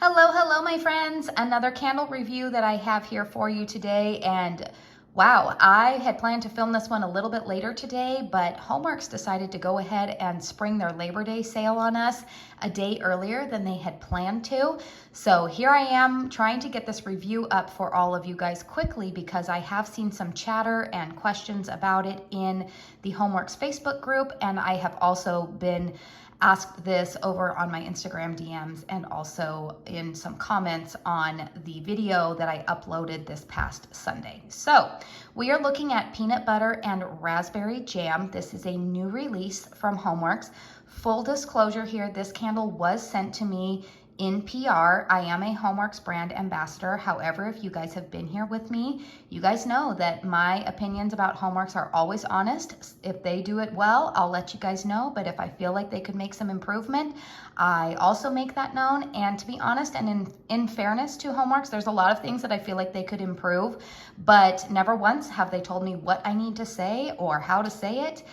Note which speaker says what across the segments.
Speaker 1: Hello, my friends. Another candle review that I have here for you today. And wow, I had planned to film this one a little bit later today, but Homeworx decided to go ahead and spring their Labor Day sale on us a day earlier than they had planned to. So here I am trying to get this review up for all of you guys quickly because I have seen some chatter and questions about it in the Homeworx Facebook group, and I have also been asked this over on my Instagram DMs and also in some comments on the video that I uploaded this past Sunday. So we are looking at peanut butter and raspberry jam. This is a new release from Homeworx. Full disclosure here, this candle was sent to me in PR. I am a Homeworx brand ambassador. However, if you guys have been here with me, you guys know that my opinions about Homeworx are always honest. If they do it well, I'll let you guys know. But if I feel like they could make some improvement, I also make that known. And to be honest, and in fairness to Homeworx, there's a lot of things that I feel like they could improve, but never once have they told me what I need to say or how to say it.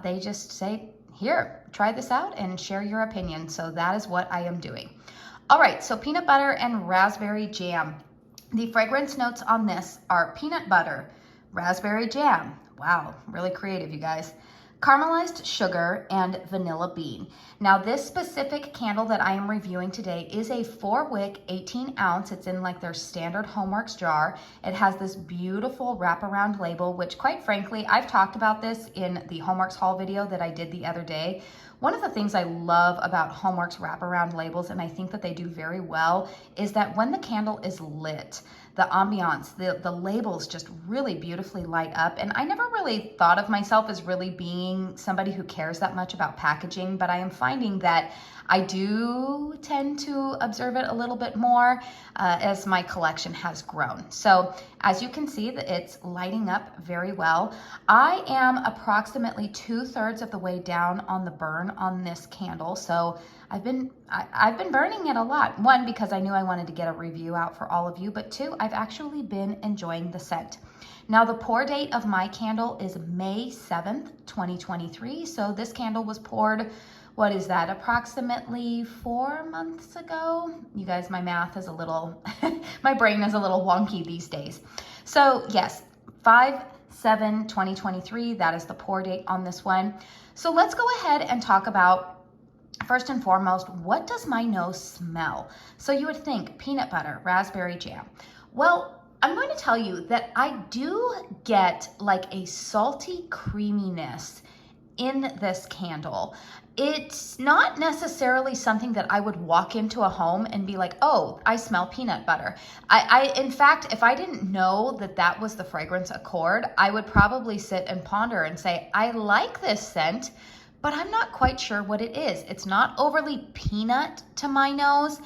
Speaker 1: They just say, here, try this out and share your opinion. So that is what I am doing. All right, so peanut butter and raspberry jam. The fragrance notes on this are peanut butter, raspberry jam. Wow, really creative, you guys. Caramelized sugar and vanilla bean. Now this specific candle that I am reviewing today is a 4-wick 18 ounce. It's in like their standard Homeworx jar. It has this beautiful wraparound label, which quite frankly, I've talked about this in the Homeworx haul video that I did the other day. One of the things I love about Homeworx wraparound labels, and I think that they do very well, is that when the candle is lit, the ambiance, the labels just really beautifully light up. And I never really thought of myself as really being somebody who cares that much about packaging, but I am finding that I do tend to observe it a little bit more as my collection has grown. So as you can see, that it's lighting up very well. I am approximately 2/3 of the way down on the burn on this candle. So I've been burning it a lot. One, because I knew I wanted to get a review out for all of you, but two, I've actually been enjoying the scent. Now the pour date of my candle is May 7th, 2023. So this candle was poured, what is that, approximately 4 months ago? You guys, my math is a little, my brain is a little wonky these days. So yes, 5/7/2023, that is the pour date on this one. So let's go ahead and talk about, first and foremost, what does my nose smell? So you would think peanut butter, raspberry jam. Well, I'm going to tell you that I do get like a salty creaminess in this candle. It's not necessarily something that I would walk into a home and be like, oh, I smell peanut butter. In fact, if I didn't know that that was the fragrance Accord, I would probably sit and ponder and say, I like this scent, but I'm not quite sure what it is. It's not overly peanut to my nose.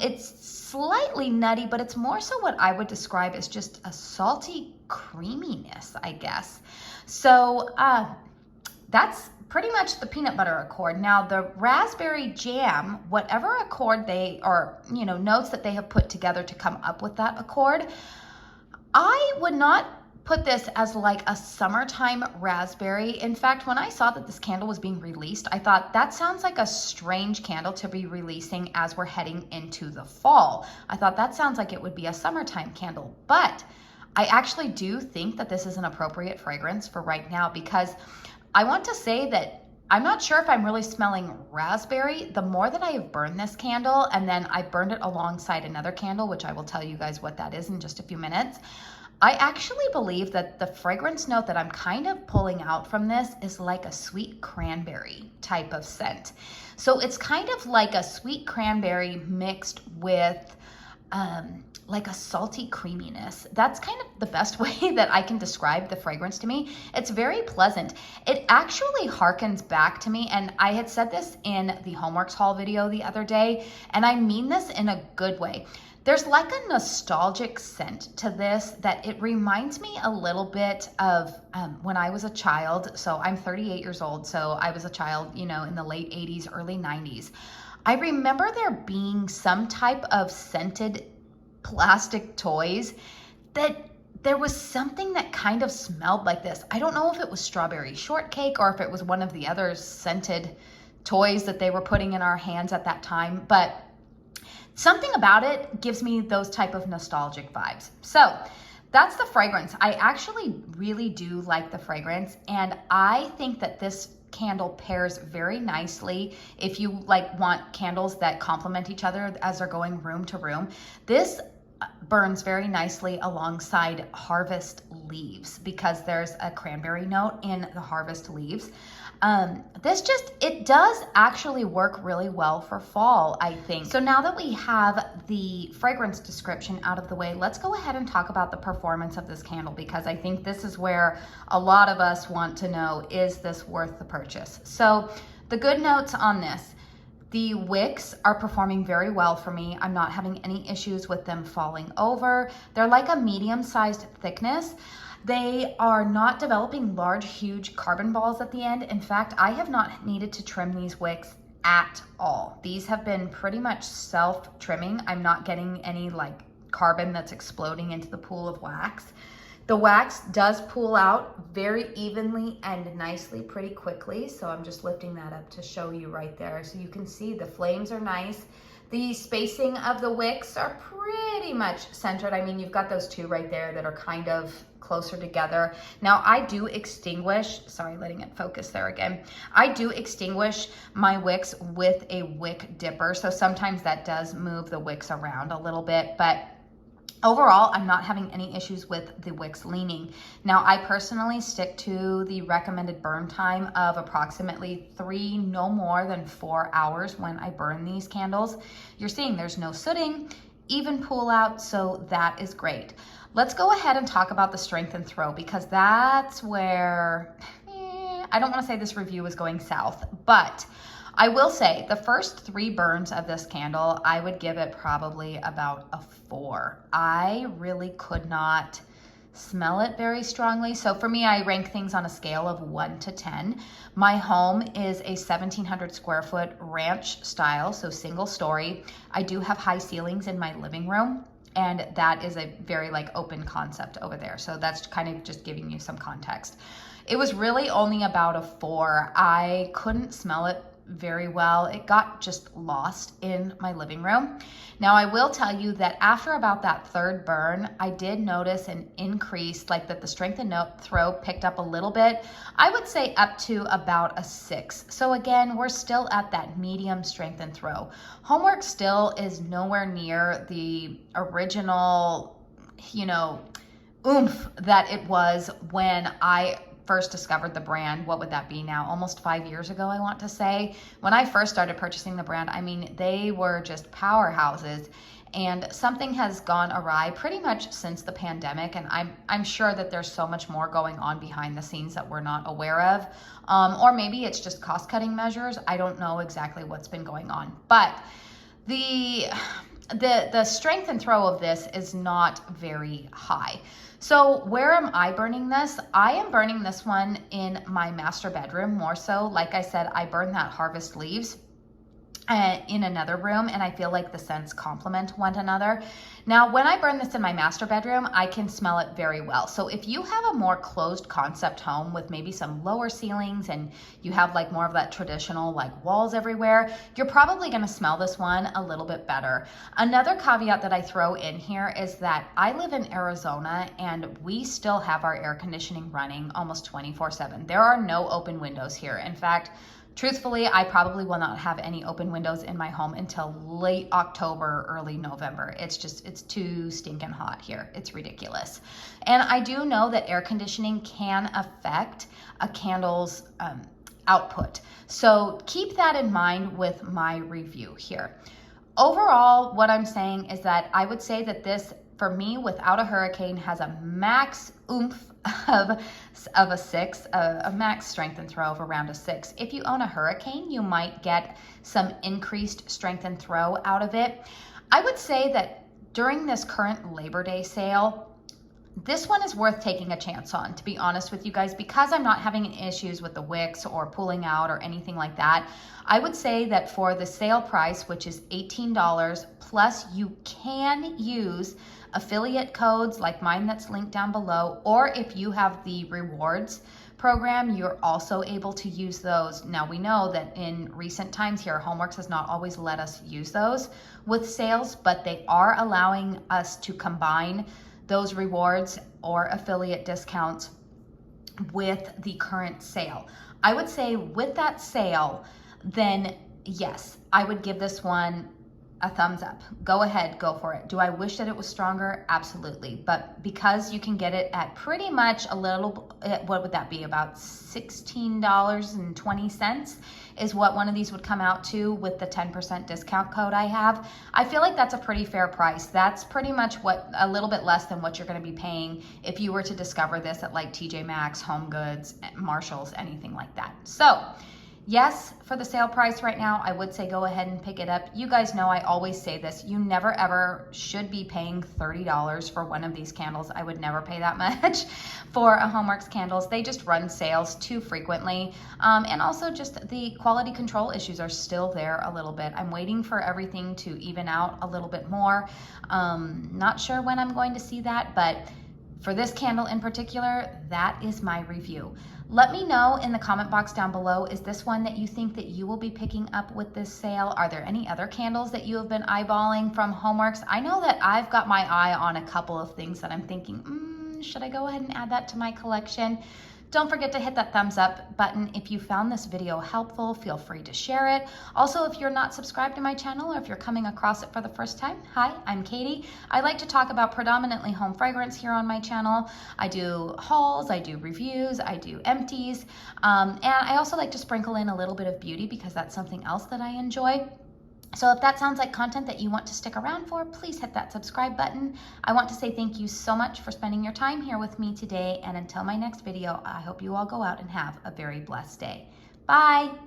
Speaker 1: It's slightly nutty, but it's more so what I would describe as just a salty creaminess, I guess. So that's pretty much the peanut butter Accord. Now the raspberry jam, whatever Accord they, or notes that they have put together to come up with that Accord, I would not put this as like a summertime raspberry. In fact, when I saw that this candle was being released, I thought that sounds like a strange candle to be releasing as we're heading into the fall. I thought that sounds like it would be a summertime candle, but I actually do think that this is an appropriate fragrance for right now, because I want to say that I'm not sure if I'm really smelling raspberry. The more that I have burned this candle, and then I burned it alongside another candle, which I will tell you guys what that is in just a few minutes, I actually believe that the fragrance note that I'm kind of pulling out from this is like a sweet cranberry type of scent. So it's kind of like a sweet cranberry mixed with like a salty creaminess. That's kind of the best way that I can describe the fragrance to me. It's very pleasant. It actually harkens back to me, and I had said this in the Homeworx haul video the other day, and I mean this in a good way. There's like a nostalgic scent to this that it reminds me a little bit of when I was a child. So I'm 38 years old, so I was a child, in the late 80s, early 90s. I remember there being some type of scented plastic toys that there was something that kind of smelled like this. I don't know if it was strawberry shortcake or if it was one of the other scented toys that they were putting in our hands at that time, but something about it gives me those type of nostalgic vibes. So that's the fragrance. I actually really do like the fragrance, and I think that this candle pairs very nicely if you like want candles that complement each other as they're going room to room. This burns very nicely alongside harvest leaves because there's a cranberry note in the harvest leaves. It does actually work really well for fall, I think. So now that we have the fragrance description out of the way, let's go ahead and talk about the performance of this candle, because I think this is where a lot of us want to know, is this worth the purchase? So the good notes on this: the wicks are performing very well for me. I'm not having any issues with them falling over. They're like a medium-sized thickness. They are not developing large, huge carbon balls at the end. In fact, I have not needed to trim these wicks at all. These have been pretty much self-trimming. I'm not getting any like carbon that's exploding into the pool of wax. The wax does pool out very evenly and nicely pretty quickly. So I'm just lifting that up to show you right there. So you can see the flames are nice. The spacing of the wicks are pretty much centered. I mean, you've got those two right there that are kind of closer together. Now I do extinguish, sorry, letting it focus there again. I do extinguish my wicks with a wick dipper. So sometimes that does move the wicks around a little bit, but overall, I'm not having any issues with the wicks leaning. Now, I personally stick to the recommended burn time of approximately 3, no more than 4 hours when I burn these candles. You're seeing there's no sooting, even pull out, so that is great. Let's go ahead and talk about the strength and throw, because that's where, I don't want to say this review is going south, but I will say the first 3 burns of this candle, I would give it probably about a 4. I really could not smell it very strongly. So for me, I rank things on a scale of 1 to 10. My home is a 1,700 square foot ranch style, so single story. I do have high ceilings in my living room, and that is a very like open concept over there. So that's kind of just giving you some context. It was really only about a 4. I couldn't smell it very well. It got just lost in my living room. Now I will tell you that after about that 3rd burn, I did notice an increase, like that the strength and throw picked up a little bit. I would say up to about a 6. So again, we're still at that medium strength and throw. Homeworx still is nowhere near the original, oomph that it was when I first discovered the brand. What would that be now? Almost 5 years ago, I want to say. When I first started purchasing the brand, I mean, they were just powerhouses, and something has gone awry pretty much since the pandemic, and I'm sure that there's so much more going on behind the scenes that we're not aware of, or maybe it's just cost-cutting measures. I don't know exactly what's been going on, but the strength and throw of this is not very high. So where am I burning this? I am burning this one in my master bedroom more so. Like I said, I burn that harvest leaves in another room, and I feel like the scents complement one another. Now, when I burn this in my master bedroom, I can smell it very well. So if you have a more closed concept home with maybe some lower ceilings and you have like more of that traditional like walls everywhere, you're probably gonna smell this one a little bit better. Another caveat that I throw in here is that I live in Arizona and we still have our air conditioning running almost 24/7. There are no open windows here. In fact, truthfully, I probably will not have any open windows in my home until late October, early November. It's too stinking hot here. It's ridiculous. And I do know that air conditioning can affect a candle's output. So keep that in mind with my review here. Overall, what I'm saying is that I would say that this, for me, without a hurricane, has a max oomph of a 6, a max strength and throw of around a 6. If you own a hurricane, you might get some increased strength and throw out of it. I would say that during this current Labor Day sale, this one is worth taking a chance on, to be honest with you guys, because I'm not having issues with the wicks or pulling out or anything like that. I would say that for the sale price, which is $18, plus you can use affiliate codes like mine that's linked down below, or if you have the rewards program, you're also able to use those. Now we know that in recent times here, Homeworx has not always let us use those with sales, but they are allowing us to combine those rewards or affiliate discounts with the current sale. I would say with that sale, then yes, I would give this one a thumbs up. Go ahead, go for it. Do I wish that it was stronger? Absolutely. But because you can get it at pretty much a little, what would that be? About $16.20 is what one of these would come out to with the 10% discount code I have. I feel like that's a pretty fair price. That's pretty much what, a little bit less than what you're going to be paying if you were to discover this at like TJ Maxx, Home Goods, Marshalls, anything like that. So yes, for the sale price right now, I would say go ahead and pick it up. You guys know I always say this. You never ever should be paying $30 for one of these candles. I would never pay that much for a Homeworx candles. They just run sales too frequently. And also just the quality control issues are still there a little bit. I'm waiting for everything to even out a little bit more. Not sure when I'm going to see that, but for this candle in particular, that is my review. Let me know in the comment box down below, is this one that you think that you will be picking up with this sale? Are there any other candles that you have been eyeballing from Homeworx? I know that I've got my eye on a couple of things that I'm thinking, should I go ahead and add that to my collection? Don't forget to hit that thumbs up button. If you found this video helpful, feel free to share it. Also, if you're not subscribed to my channel or if you're coming across it for the first time, hi, I'm Katie. I like to talk about predominantly home fragrance here on my channel. I do hauls, I do reviews, I do empties, and I also like to sprinkle in a little bit of beauty because that's something else that I enjoy. So if that sounds like content that you want to stick around for, please hit that subscribe button. I want to say thank you so much for spending your time here with me today. And until my next video, I hope you all go out and have a very blessed day. Bye.